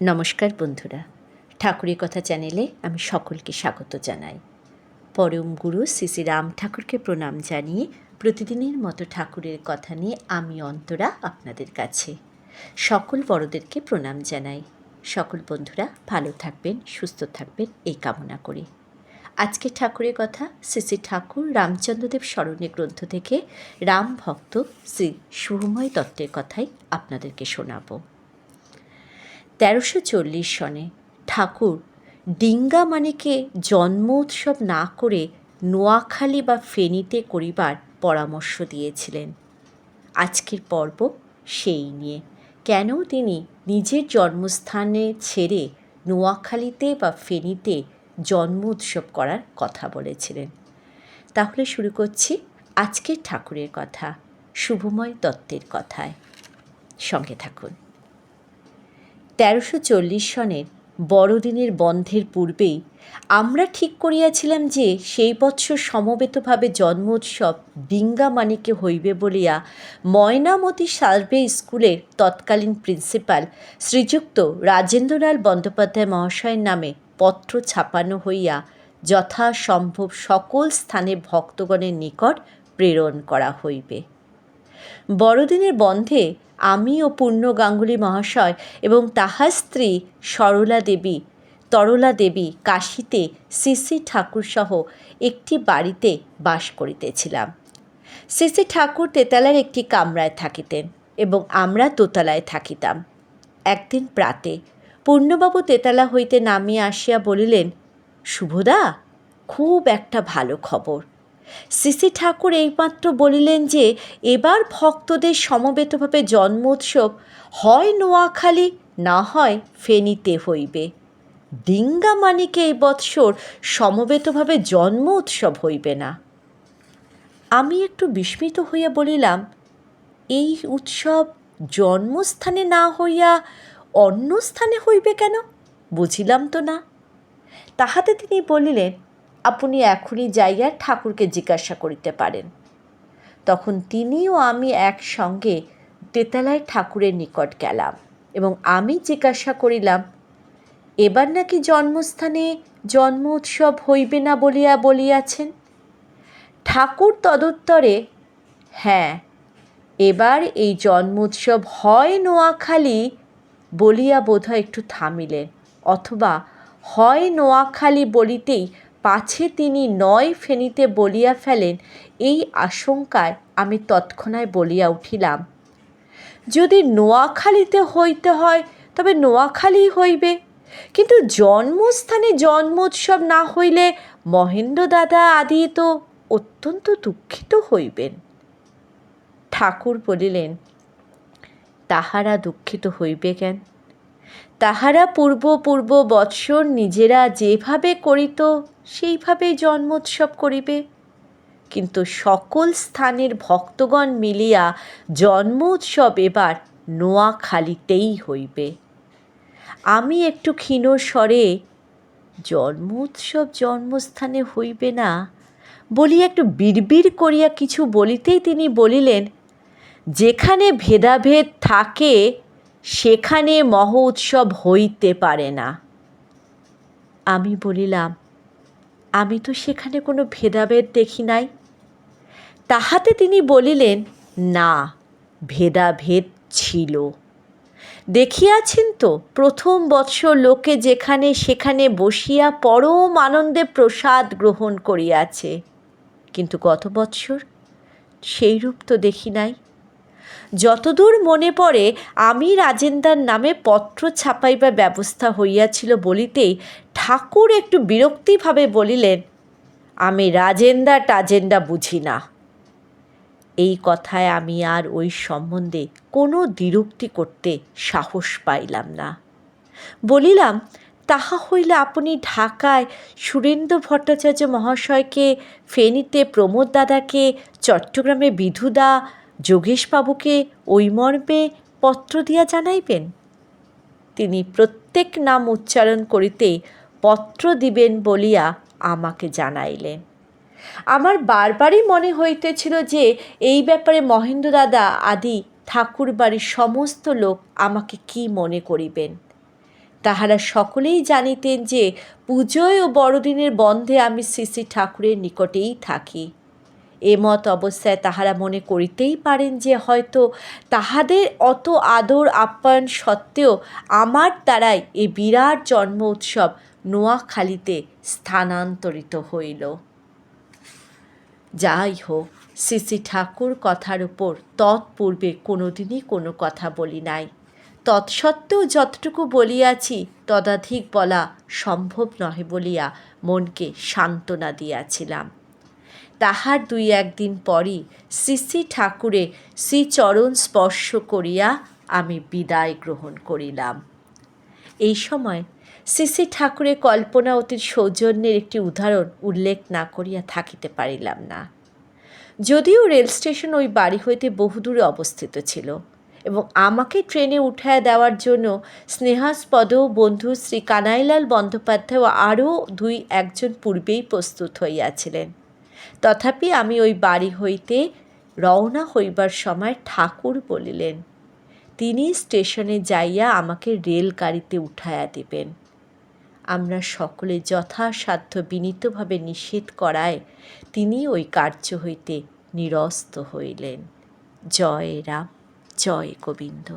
নমস্কার বন্ধুরা, ঠাকুরের কথা চ্যানেলে আমি সকলকে স্বাগত জানাই। পরম গুরু শ্রী শ্রী রাম ঠাকুরকে প্রণাম জানিয়ে প্রতিদিনের মতো ঠাকুরের কথা নিয়ে আমি অন্তরা আপনাদের কাছে। সকল বড়দেরকে প্রণাম জানাই। সকল বন্ধুরা ভালো থাকবেন, সুস্থ থাকবেন এই কামনা করি। আজকে ঠাকুরের কথা শ্রী শ্রী ঠাকুর রামচন্দ্রদেব স্মরণে গ্রন্থ থেকে রাম ভক্ত শ্রী শুভময় দত্তের কথাই আপনাদেরকে শোনাব। 1340 সনে ঠাকুর ডিঙ্গামানিকে জন্ম উৎসব না করে নোয়াখালী বা ফেনীতে করিবার পরামর্শ দিয়েছিলেন। আজকের পর্ব সেই নিয়ে, কেন তিনি নিজের জন্মস্থানে ছেড়ে নোয়াখালীতে বা ফেনীতে জন্ম উৎসব করার কথা বলেছিলেন। তাহলে শুরু করছি আজকের ঠাকুরের কথা, শুভময় দত্তের কথায়। সঙ্গে থাকুন। 1340 সনের বড়দিনের বন্ধের পূর্বেই আমরা ঠিক করিয়াছিলাম যে সেই বৎসর সমবেতভাবে জন্ম উৎসব ডিঙ্গামানিকে হইবে বলিয়া ময়নামতি সার্ভে স্কুলের তৎকালীন প্রিন্সিপাল শ্রীযুক্ত রাজেন্দ্রলাল বন্দ্যোপাধ্যায় মহাশয়ের নামে পত্র ছাপানো হইয়া যথাসম্ভব সকল স্থানে ভক্তগণের নিকট প্রেরণ করা হইবে। বড়দিনের বন্ধে আমি ও পূর্ণ গাঙ্গুলী মহাশয় এবং তাহার স্ত্রী তরলা দেবী কাশীতে শ্রী শ্রী ঠাকুরসহ একটি বাড়িতে বাস করিতেছিলাম। শ্রী শ্রী ঠাকুর তেতলার একটি কামরায় থাকিতেন এবং আমরা দোতলায় থাকিতাম। একদিন প্রাতে পূর্ণবাবু তেতলা হইতে নামিয়া আসিয়া বলিলেন, শুভদা, খুব একটা ভালো খবর। শ্রী শ্রী ঠাকুর এইমাত্র বলিলেন যে এবার ভক্তদের সমবেতভাবে জন্ম উৎসব হয় নোয়াখালী না হয় ফেনীতে হইবে। ডিঙ্গামানিকে এই বৎসর সমবেতভাবে জন্ম উৎসব হইবে না। আমি একটু বিস্মিত হইয়া বলিলাম, এই উৎসব জন্মস্থানে না হইয়া অন্য স্থানে হইবে কেন? বুঝিলাম তো না। তাহাতে তিনি বলিলেন, আপনি এখনই যাইয়া ঠাকুরকে জিজ্ঞাসা করিতে পারেন। তখন তিনি ও আমি একসঙ্গে তেতলায় ঠাকুরের নিকট গেলাম এবং আমি জিজ্ঞাসা করিলাম, এবার নাকি জন্মস্থানে জন্ম উৎসব হইবে না বলিয়াছেন? ঠাকুর তদুত্তরে, হ্যাঁ, এবার এই জন্ম উৎসব হয় নোয়াখালী বলিয়া বোধহয় একটু থামিলেন, অথবা হয় নোয়াখালী বলিতেই পাছে তিনি নয় ফেনীতে বলিয়া ফেলেন, এই আশঙ্কায় আমি তৎক্ষণাৎ বলিয়া উঠিলাম, যদি নোয়াখালীতে হইতে হয় তবে নোয়াখালী হইবে, কিন্তু জন্মস্থানে জন্মোৎসব না হইলে মহেন্দ্র দাদা আদি তো অত্যন্ত দুঃখিত হইবেন। ঠাকুর বলিলেন, তাহারা দুঃখিত হইবে কেন? তাহারা পূর্ব বৎসর নিজেরা যেভাবে করিত সেইভাবেই জন্মোৎসব করিবে, কিন্তু সকল স্থানের ভক্তগণ মিলিয়া জন্ম উৎসব এবার নোয়াখালীতেই হইবে। আমি একটু ক্ষীণ স্বরে, জন্ম উৎসব জন্মস্থানে হইবে না বলিয়া একটু বিড়বিড় করিয়া কিছু বলিতেই তিনি বলিলেন, যেখানে ভেদাভেদ থাকে সেখানে মহ উৎসব হইতে পারে না। আমি বলিলাম, আমি তো সেখানে কোনো ভেদাভেদ দেখি নাই। তাহাতে তিনি বলিলেন, না, ভেদাভেদ ছিল। দেখিয়াছেন তো, প্রথম বৎসর লোকে যেখানে সেখানে বসিয়া পরম আনন্দে প্রসাদ গ্রহণ করিয়াছে, কিন্তু গত বৎসর সেইরূপ তো দেখি নাই। যতদূর মনে পড়ে আমি রাজেন্দার নামে পত্র ছাপাইবার ব্যবস্থা হইয়াছিল বলিতেই ঠাকুর একটু বিরক্তিভাবে বলিলেন, আমি রাজেন্দা বুঝি না। এই কথায় আমি আর ওই সম্বন্ধে কোনো দ্বিরুক্তি করতে সাহস পাইলাম না। বলিলাম, তাহা হইলে আপনি ঢাকায় সুরেন্দ্র ভট্টাচার্য মহাশয়কে, ফেনীতে প্রমোদ দাদাকে, চট্টগ্রামে বিধুদা, যোগেশবাবুকে ওই মর্মে পত্র দিয়া জানাইবেন। তিনি প্রত্যেক নাম উচ্চারণ করিতে পত্র দিবেন বলিয়া আমাকে জানাইলেন। আমার বারবারই মনে হইতেছিল যে এই ব্যাপারে মহেন্দ্র দাদা আদি ঠাকুর বাড়ির সমস্ত লোক আমাকে কি মনে করিবেন, তাহারা সকলেই জানিতেন যে পুজোয় ও বড়দিনের বন্ধে আমি শ্রী শ্রী ঠাকুরের নিকটেই থাকি। এমত অবস্থায় তাহারা মনে করিতেই পারেন যে হয়তো তাহাদের অত আদর আপ্যায়ন সত্ত্বেও আমার দ্বারাই এই বিরাট জন্ম উৎসব নোয়াখালীতে স্থানান্তরিত হইল। যাই হোক, শ্রী শ্রী ঠাকুর কথার উপর তৎপূর্বে কোনোদিনই কোনো কথা বলি নাই। তৎসত্ত্বেও যতটুকু বলিয়াছি তদাধিক বলা সম্ভব নহে বলিয়া মনকে সান্ত্বনা দিয়াছিলাম। তাহার 2-1 দিন পরই শ্রী শ্রী ঠাকুরে শ্রীচরণ স্পর্শ করিয়া আমি বিদায় গ্রহণ করিলাম। এই সময় শ্রী শ্রী ঠাকুরের কল্পনা অতীত সৌজন্যের একটি উদাহরণ উল্লেখ না করিয়া থাকিতে পারিলাম না। যদিও রেল স্টেশন ওই বাড়ি হইতে বহুদূরে অবস্থিত ছিল এবং আমাকে ট্রেনে উঠাইয়া দেওয়ার জন্য স্নেহাস্পদ বন্ধু শ্রী কানাইলাল বন্দ্যোপাধ্যায় আরও 2-1 পূর্বেই প্রস্তুত হইয়াছিলেন, তথাপি আমি ওই বাড়ি হইতে রওনা হইবার সময় ঠাকুর বলিলেন তিনি স্টেশনে যাইয়া আমাকে রেলগাড়িতে উঠাইয়া দিবেন। আমরা সকলে যথাসাধ্য বিনীতভাবে নিষেধ করায় তিনি ওই কার্য হইতে নিরস্ত হইলেন। জয় রাম, জয় গোবিন্দ।